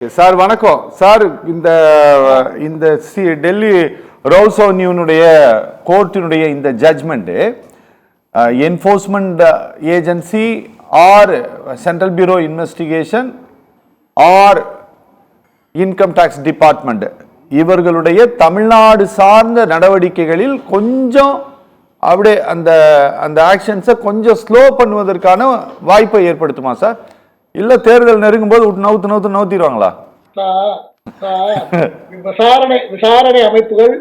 Sir வணக்கம் sir. இந்த Delhi rose அவென்யூனுடைய கோர்ட்டினுடைய இந்த judgement enforcement agency or central bureau investigation or income tax department இவர்களுடைய தமிழ்நாடு சார்ந்த நடவடிக்கைகளில் கொஞ்சம் அப்படியே அந்த அந்த ஆக்ஷன்ஸை கொஞ்சம் ஸ்லோ பண்ணுவதற்கான வாய்ப்பை ஏற்படுத்துமா சார்? இல்ல தேர்தல் நெருங்கும் போது நவுத்திடுவாங்களா? விசாரணை அமைப்புகள்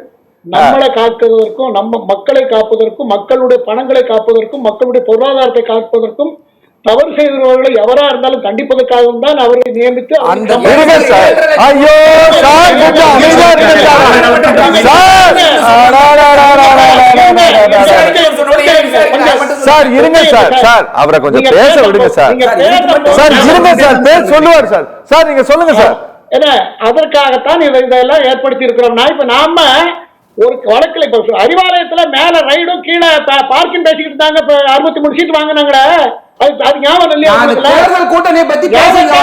நம்மளை காப்பதற்கும் நம்ம மக்களை காப்பதற்கும் மக்களுடைய பணங்களை காப்பதற்கும் மக்களுடைய பொருளாதாரத்தை காப்பதற்கும் தவறு செய்தவர்களை எவரா இருந்தாலும் கண்டிப்பதற்காகவும் தான் அவரை நியமித்து சார் இருங்க சார். சார் அவரை கொஞ்சம் பேச விடுங்க சார். சார் இருங்க சார், பேச சொல்லுவார் சார். சார் நீங்க சொல்லுங்க சார். என்ன அதற்காகத்தான் இதெல்லாம் ஏற்படுத்தி இருக்கிறோம்னா, இப்ப நாம ஒரு வழக்கில் இப்ப அறிவாலயத்துல மேல ரைடும் கீழே பார்க்கிங் பேசிக்கிட்டு இருந்தாங்க. இப்ப 63 சீட் வாங்கினாங்கட, அது ஞாபகம் இல்லையா? தேர்தல் கூட்டணியை பத்தி பேசுங்க.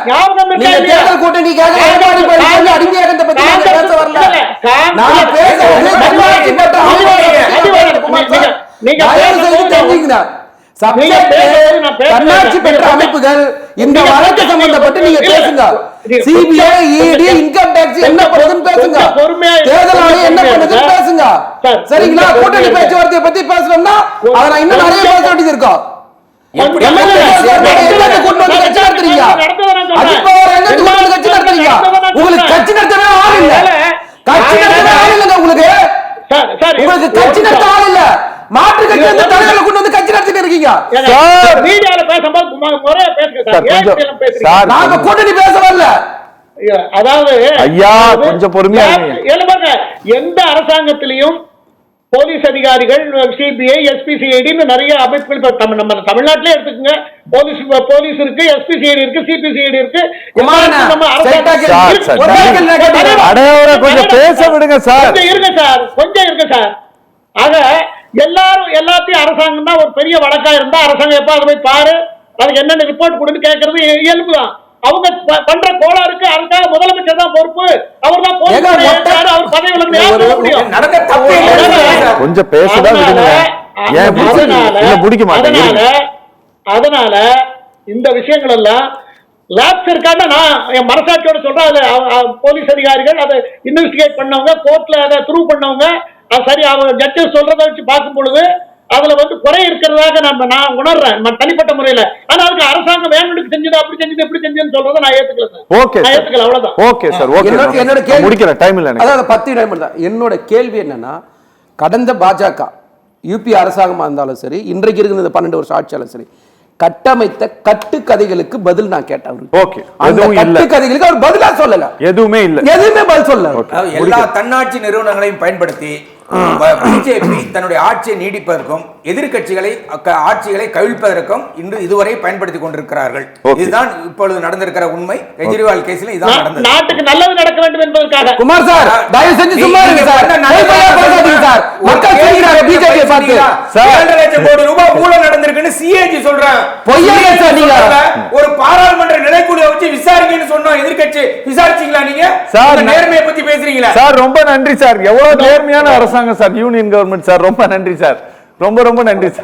ஞாபகம் இல்ல. தேர்தல் கூட்டணிக்காக அடிமையாகத்தை பத்தி பேச வரல. நான் பேசுறது தன்னாட்சி பெற்ற அமைப்புகள் இந்த வழக்கு சம்பந்தப்பட்டு நீங்க பேசுங்க. சிபிஐ, இடி, இன்கம் டாக்ஸ் என்ன பண்ணுதுன்னு பேசுங்க. தேர்தல் ஆணையம் என்ன பண்ணுதுன்னு பேசுங்க. சரிங்களா? கூட்டணி பேச்சுவார்த்தையை பத்தி பேசணும்னா அதை நான் இன்னும் நிறைய பேச வேண்டியது இருக்கும். உங்களுக்கு கட்சி நடத்தவே ஆள் இல்ல. கட்சி நடத்தவே ஆள் இல்ல. உங்களுக்கு கட்சி நடத்த ஆள் இல்ல. மாற்று கட்சி வந்து தலைவர்களை கொண்டு வந்து கட்சி நடத்திட்டு இருக்கீங்க. மீடியால பேசும்போது முறையா பேசுங்க சார். நாங்க கூட்டணி பேச வரல. அதாவது ஐயா கொஞ்சம் பொறுமையா இருங்க. எந்த அரசாங்கத்திலையும் போலீஸ் அதிகாரிகள், சிபிஐ, எஸ்பிசிஐடி நிறைய அமைப்புகள் நம்ம தமிழ்நாட்டிலே எடுத்துக்கோங்க. போலீஸ் இருக்கு, எஸ்பிசிஐடி இருக்கு, சிபிசிஐடி இருக்கு. கொஞ்சம் பேச விடுங்க சார். இருங்க சார், கொஞ்சம் இருங்க சார். ஆக எல்லாத்தையும் அரசாங்கம் தான் ஒரு பெரிய வழக்கா இருந்தா அரசாங்கம் எப்ப அதை போய் பாரு, அதுக்கு என்னென்ன ரிப்போர்ட் கொடுன்னு கேட்கறது இயல்புதான். அவங்க பண்ற கோளாறுக்கு அதுக்காக முதலமைச்சர் தான் பொறுப்பு. அவர் தான் அவர் பதவியில கொஞ்சம் பேசதான் முடிக்க மாட்டேன். அதனால இந்த விஷயங்கள் எல்லாம் லேப்ஸ் இருக்கான்னு நான் என் மனசாட்சியோட சொல்றேன். அது போலீஸ் அதிகாரிகள் அதை இன்வெஸ்டிகேட் பண்ணவங்க, கோர்ட்ல அதை த்ரூவ் பண்ணவங்க, சரி அவங்க ஜட்ஜஸ் சொல்றதை வச்சு பார்க்கும் பொழுது அதுல வந்து குறை இருக்கிறதாக நான் உணர்றேன் தனிப்பட்ட முறையில. ஆனா அதுக்கு அரசாங்கம் வேணும்னு செஞ்சது, அப்படி செஞ்சது, எப்படி செஞ்சதுன்னு சொல்றதை நான் ஏத்துக்கல சார். ஓகே நான் ஏத்துக்கல, அவ்வளவுதான். Okay sir, okay. என்னோட கேள்வி முடிக்கிற டைம் இல்ல, அதாவது 10 டைம் தான். என்னோட கேள்வி என்னன்னா, கடந்த பாஜக யூபி அரசாங்கமா இருந்தாலும் சரி, இன்றைக்கு இருக்கிற 12 வருஷம் ஆட்சியாலும் சரி, கட்டமைத்த கட்டுக்கதைகளுக்கு பதில் நான் கேட்டேன். ஓகே, அந்த கட்டுக்கதைகளுக்கு அவர் பதிலா சொல்லல. எதுவுமே இல்ல, எதுவுமே பதில் சொல்லல. எல்லா தன்னாட்சி நிறுவனங்களையும் பயன்படுத்தி பிஜேபி தன்னுடைய ஆட்சியை நீடிப்பதற்கும் எதிர்கட்சிகளை ஆட்சிகளை கவிழ்ப்பதற்கும் இன்று இதுவரை பயன்படுத்திக் கொண்டிருக்கிறார்கள். இதுதான் இப்பொழுது நடந்திருக்கிற உண்மை. கெஜ்ரிவால் கேஸ்ல இதான் நடந்தது. நாட்டுக்கு நல்லது நடக்க வேண்டும் என்பதற்காக. குமார் சார், தயவு செஞ்சு சும்மா இருங்க சார். சார் மக்கள் சொல்றாங்க பிஜேபி பார்த்து சார் 2 லட்சம் கோடி ரூபாய் ஊழல் நடந்திருக்குன்னு சிஏஜி சொல்றாங்க. பொய்யா சார்? நீங்க ஒரு பாராளுமன்ற நிலைக்குழுவை வச்சு விசாரிக்கன்னு சொன்னோம். எதிர்கட்சி விசாரிச்சீங்களா? நீங்க சார் நேர்மையை பத்தி பேசுறீங்களா சார்? ரொம்ப நன்றி சார். எவ்வளவு நேர்மையான அரசாங்கம் சார், யூனியன் கவர்மெண்ட் சார். ரொம்ப நன்றி சார், ரொம்ப ரொம்ப நன்றி சார்.